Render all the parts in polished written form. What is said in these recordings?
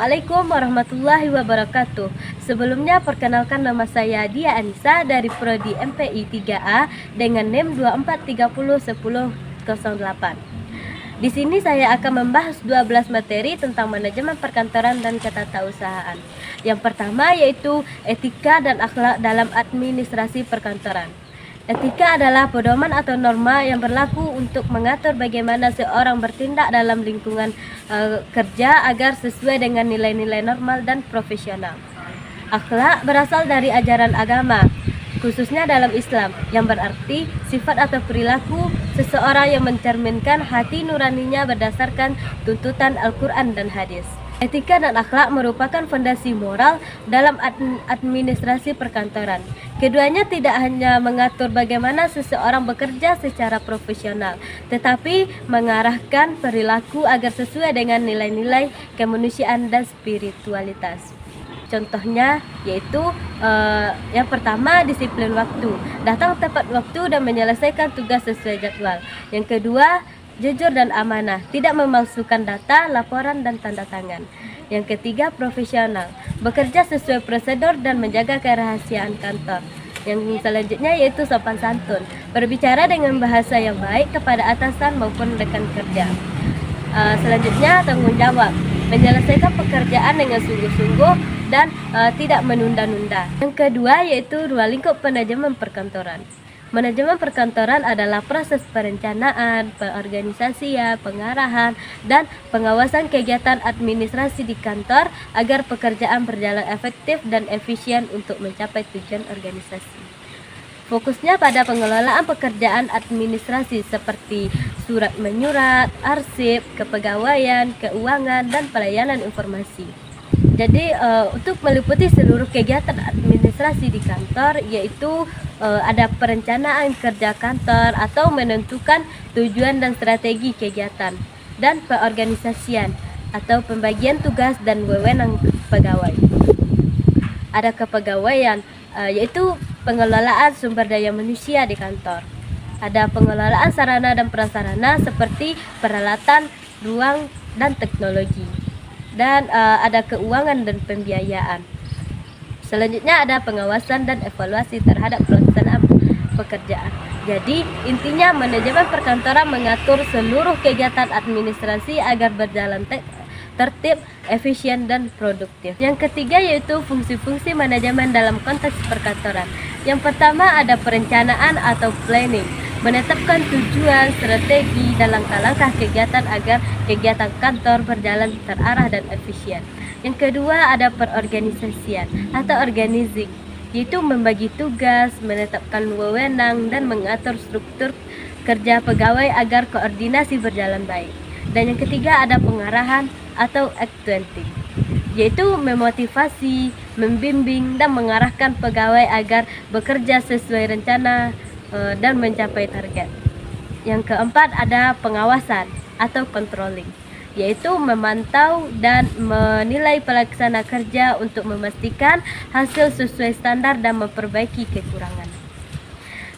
Assalamualaikum warahmatullahi wabarakatuh. Sebelumnya perkenalkan, nama saya Dia Anissa dari Prodi MPI 3A dengan NIM 24301008. Di sini saya akan membahas 12 materi tentang manajemen perkantoran dan ketatausahaan. Yang pertama yaitu etika dan akhlak dalam administrasi perkantoran. Etika adalah pedoman atau norma yang berlaku untuk mengatur bagaimana seorang bertindak dalam lingkungan kerja agar sesuai dengan nilai-nilai normal dan profesional. Akhlak berasal dari ajaran agama, khususnya dalam Islam, yang berarti sifat atau perilaku seseorang yang mencerminkan hati nuraninya berdasarkan tuntutan Al-Quran dan hadis. Etika dan akhlak merupakan fondasi moral dalam administrasi perkantoran. Keduanya tidak hanya mengatur bagaimana seseorang bekerja secara profesional, tetapi mengarahkan perilaku agar sesuai dengan nilai-nilai kemanusiaan dan spiritualitas. Contohnya yaitu yang pertama, disiplin waktu, datang tepat waktu dan menyelesaikan tugas sesuai jadwal. Yang kedua, jujur dan amanah, tidak memalsukan data, laporan, dan tanda tangan. Yang ketiga, profesional, bekerja sesuai prosedur dan menjaga kerahasiaan kantor. Yang selanjutnya yaitu sopan santun, berbicara dengan bahasa yang baik kepada atasan maupun rekan kerja. Selanjutnya, tanggung jawab, menyelesaikan pekerjaan dengan sungguh-sungguh dan tidak menunda-nunda. Yang kedua yaitu ruang lingkup manajemen perkantoran. Manajemen perkantoran adalah proses perencanaan, pengorganisasian, pengarahan, dan pengawasan kegiatan administrasi di kantor agar pekerjaan berjalan efektif dan efisien untuk mencapai tujuan organisasi. Fokusnya pada pengelolaan pekerjaan administrasi seperti surat menyurat, arsip, kepegawaian, keuangan, dan pelayanan informasi. Jadi untuk meliputi seluruh kegiatan administrasi di kantor yaitu ada perencanaan kerja kantor atau menentukan tujuan dan strategi kegiatan, dan peorganisasian atau pembagian tugas dan wewenang pegawai. Ada kepegawaian yaitu pengelolaan sumber daya manusia di kantor. Ada pengelolaan sarana dan prasarana seperti peralatan, ruang, dan teknologi. Dan ada keuangan dan pembiayaan. Selanjutnya ada pengawasan dan evaluasi terhadap pelaksanaan pekerjaan. Jadi intinya manajemen perkantoran mengatur seluruh kegiatan administrasi agar berjalan tertib, efisien, dan produktif. Yang ketiga yaitu fungsi-fungsi manajemen dalam konteks perkantoran. Yang pertama ada perencanaan atau planning, menetapkan tujuan, strategi, dan langkah-langkah kegiatan agar kegiatan kantor berjalan terarah dan efisien. Yang kedua ada perorganisasian atau organizing, yaitu membagi tugas, menetapkan wewenang, dan mengatur struktur kerja pegawai agar koordinasi berjalan baik. Dan yang ketiga ada pengarahan atau actuating, yaitu memotivasi, membimbing, dan mengarahkan pegawai agar bekerja sesuai rencana dan mencapai target. Yang keempat ada pengawasan atau controlling, yaitu memantau dan menilai pelaksana kerja untuk memastikan hasil sesuai standar dan memperbaiki kekurangan.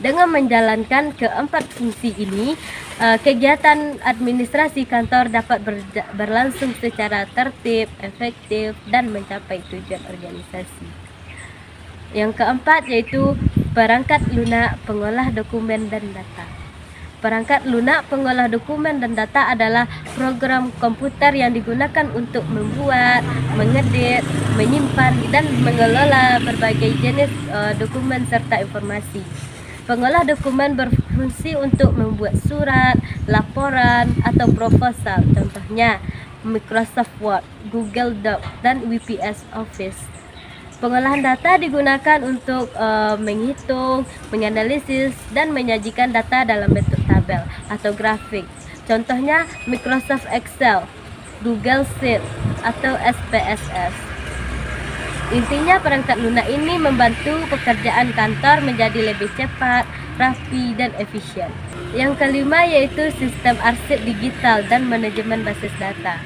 Dengan menjalankan keempat fungsi ini, kegiatan administrasi kantor dapat berlangsung secara tertib, efektif, dan mencapai tujuan organisasi. Yang keempat yaitu perangkat lunak pengolah dokumen dan data. Perangkat lunak pengolah dokumen dan data adalah program komputer yang digunakan untuk membuat, mengedit, menyimpan, dan mengelola berbagai jenis dokumen serta informasi. Pengolah dokumen berfungsi untuk membuat surat, laporan, atau proposal. Contohnya Microsoft Word, Google Docs, dan WPS Office. Pengolahan data digunakan untuk menghitung, menganalisis, dan menyajikan data dalam bentuk tabel atau grafik. Contohnya Microsoft Excel, Google Sheet, atau SPSS. Intinya perangkat lunak ini membantu pekerjaan kantor menjadi lebih cepat, rapi, dan efisien. Yang kelima yaitu sistem arsip digital dan manajemen basis data.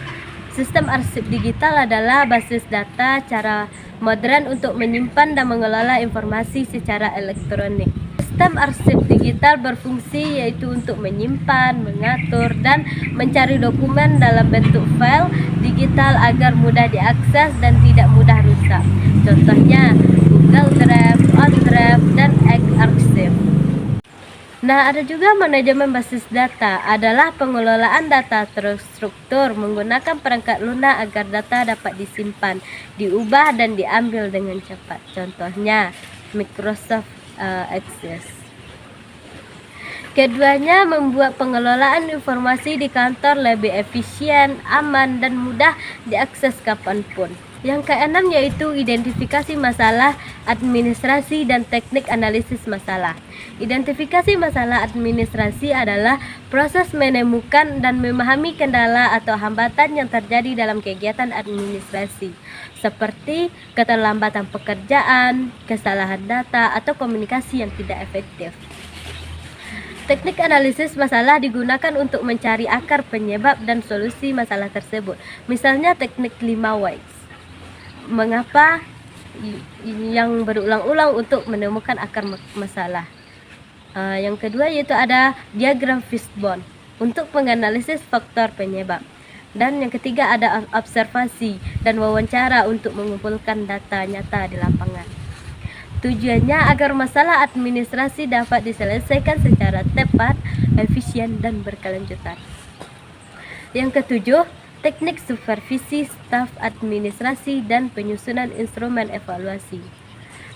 Sistem arsip digital adalah basis data cara modern untuk menyimpan dan mengelola informasi secara elektronik. Sistem arsip digital berfungsi yaitu untuk menyimpan, mengatur, dan mencari dokumen dalam bentuk file digital agar mudah diakses dan tidak mudah rusak. Contohnya Google Drive, OneDrive, dan Archive. Nah, ada juga manajemen basis data, adalah pengelolaan data terstruktur menggunakan perangkat lunak agar data dapat disimpan, diubah, dan diambil dengan cepat. Contohnya Microsoft Access. Keduanya membuat pengelolaan informasi di kantor lebih efisien, aman, dan mudah diakses kapanpun. Yang keenam yaitu identifikasi masalah, administrasi, dan teknik analisis masalah. Identifikasi masalah administrasi adalah proses menemukan dan memahami kendala atau hambatan yang terjadi dalam kegiatan administrasi, seperti keterlambatan pekerjaan, kesalahan data, atau komunikasi yang tidak efektif. Teknik analisis masalah digunakan untuk mencari akar penyebab dan solusi masalah tersebut. Misalnya teknik 5 whys. Mengapa yang berulang-ulang untuk menemukan akar masalah. Yang kedua yaitu ada diagram fishbone untuk menganalisis faktor penyebab. Dan yang ketiga ada observasi dan wawancara untuk mengumpulkan data nyata di lapangan. Tujuannya agar masalah administrasi dapat diselesaikan secara tepat, efisien, dan berkelanjutan. Yang ketujuh, teknik supervisi staf administrasi dan penyusunan instrumen evaluasi.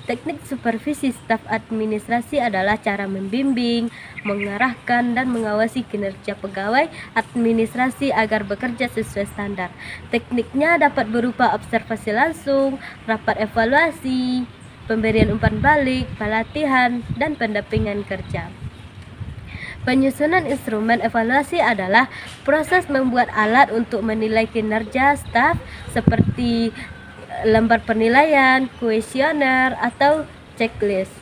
Teknik supervisi staf administrasi adalah cara membimbing, mengarahkan, dan mengawasi kinerja pegawai administrasi agar bekerja sesuai standar. Tekniknya dapat berupa observasi langsung, rapat evaluasi, pemberian umpan balik, pelatihan, dan pendampingan kerja. Penyusunan instrumen evaluasi adalah proses membuat alat untuk menilai kinerja staf seperti lembar penilaian, kuesioner, atau checklist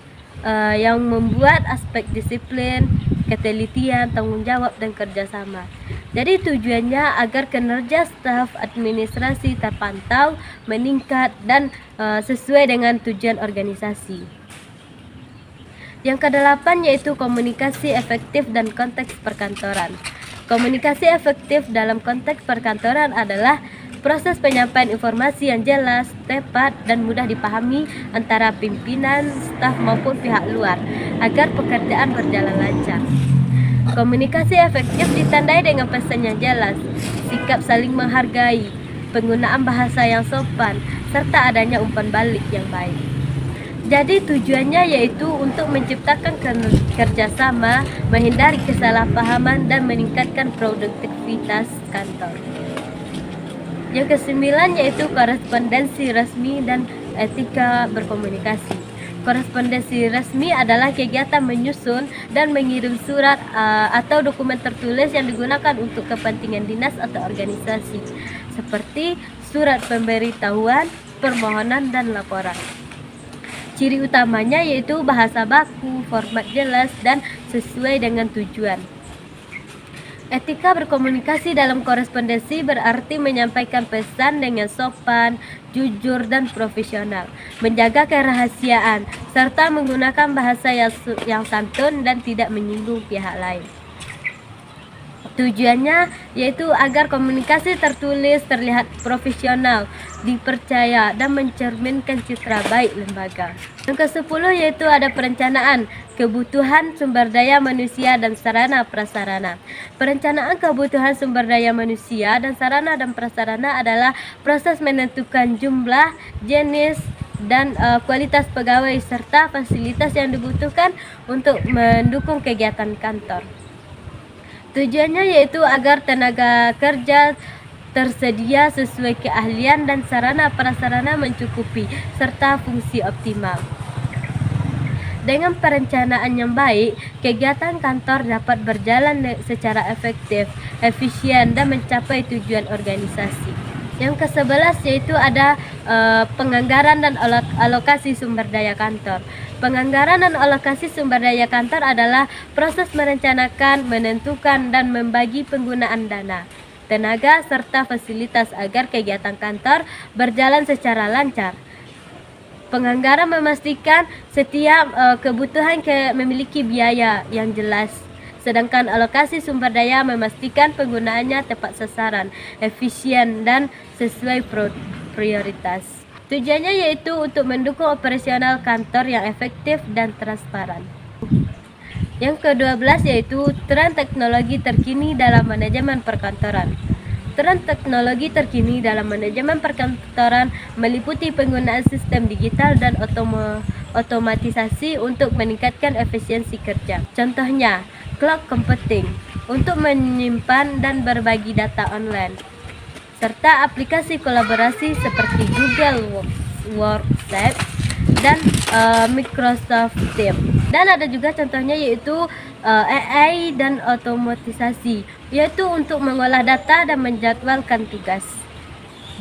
yang membuat aspek disiplin, ketelitian, tanggung jawab, dan kerjasama. Jadi tujuannya agar kinerja staf administrasi terpantau, meningkat, dan sesuai dengan tujuan organisasi. Yang kedelapan yaitu komunikasi efektif dan konteks perkantoran. Komunikasi efektif dalam konteks perkantoran adalah proses penyampaian informasi yang jelas, tepat, dan mudah dipahami antara pimpinan, staf maupun pihak luar agar pekerjaan berjalan lancar. Komunikasi efektif ditandai dengan pesan yang jelas, sikap saling menghargai, penggunaan bahasa yang sopan, serta adanya umpan balik yang baik. Jadi tujuannya yaitu untuk menciptakan kerjasama, menghindari kesalahpahaman, dan meningkatkan produktivitas kantor. Yang kesembilan yaitu korespondensi resmi dan etika berkomunikasi. Korespondensi resmi adalah kegiatan menyusun dan mengirim surat atau dokumen tertulis yang digunakan untuk kepentingan dinas atau organisasi, seperti surat pemberitahuan, permohonan, dan laporan. Ciri utamanya yaitu bahasa baku, format jelas, dan sesuai dengan tujuan. Etika berkomunikasi dalam korespondensi berarti menyampaikan pesan dengan sopan, jujur, dan profesional, menjaga kerahasiaan, serta menggunakan bahasa yang santun dan tidak menyinggung pihak lain. Tujuannya yaitu agar komunikasi tertulis terlihat profesional, dipercaya, dan mencerminkan citra baik lembaga. Yang ke-10 yaitu ada perencanaan, kebutuhan sumber daya manusia dan sarana prasarana. Perencanaan kebutuhan sumber daya manusia dan sarana dan prasarana adalah proses menentukan jumlah, jenis, dan kualitas pegawai serta fasilitas yang dibutuhkan untuk mendukung kegiatan kantor. Tujuannya yaitu agar tenaga kerja tersedia sesuai keahlian dan sarana prasarana mencukupi serta fungsi optimal. Dengan perencanaan yang baik, kegiatan kantor dapat berjalan secara efektif, efisien, dan mencapai tujuan organisasi. Yang ke-11 yaitu ada penganggaran dan alokasi sumber daya kantor. Penganggaran dan alokasi sumber daya kantor adalah proses merencanakan, menentukan, dan membagi penggunaan dana, tenaga, serta fasilitas agar kegiatan kantor berjalan secara lancar. Penganggaran memastikan setiap kebutuhan memiliki biaya yang jelas. Sedangkan alokasi sumber daya memastikan penggunaannya tepat sasaran, efisien, dan sesuai prioritas. Tujuannya yaitu untuk mendukung operasional kantor yang efektif dan transparan. Yang ke-12 yaitu tren teknologi terkini dalam manajemen perkantoran. Tren teknologi terkini dalam manajemen perkantoran meliputi penggunaan sistem digital dan otomatisasi untuk meningkatkan efisiensi kerja. Contohnya, cloud computing untuk menyimpan dan berbagi data online, serta aplikasi kolaborasi seperti Google Workspace dan Microsoft Teams. Dan ada juga contohnya yaitu AI dan otomatisasi, yaitu untuk mengolah data dan menjadwalkan tugas.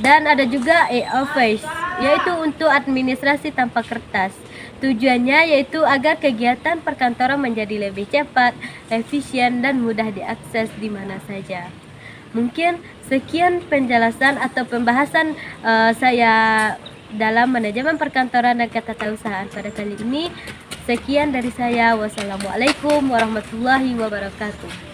Dan ada juga e-office, yaitu untuk administrasi tanpa kertas. Tujuannya yaitu agar kegiatan perkantoran menjadi lebih cepat, efisien, dan mudah diakses di mana saja. Mungkin sekian penjelasan atau pembahasan saya dalam manajemen perkantoran dan ketatausahaan pada kali ini. Sekian dari saya. Wassalamualaikum warahmatullahi wabarakatuh.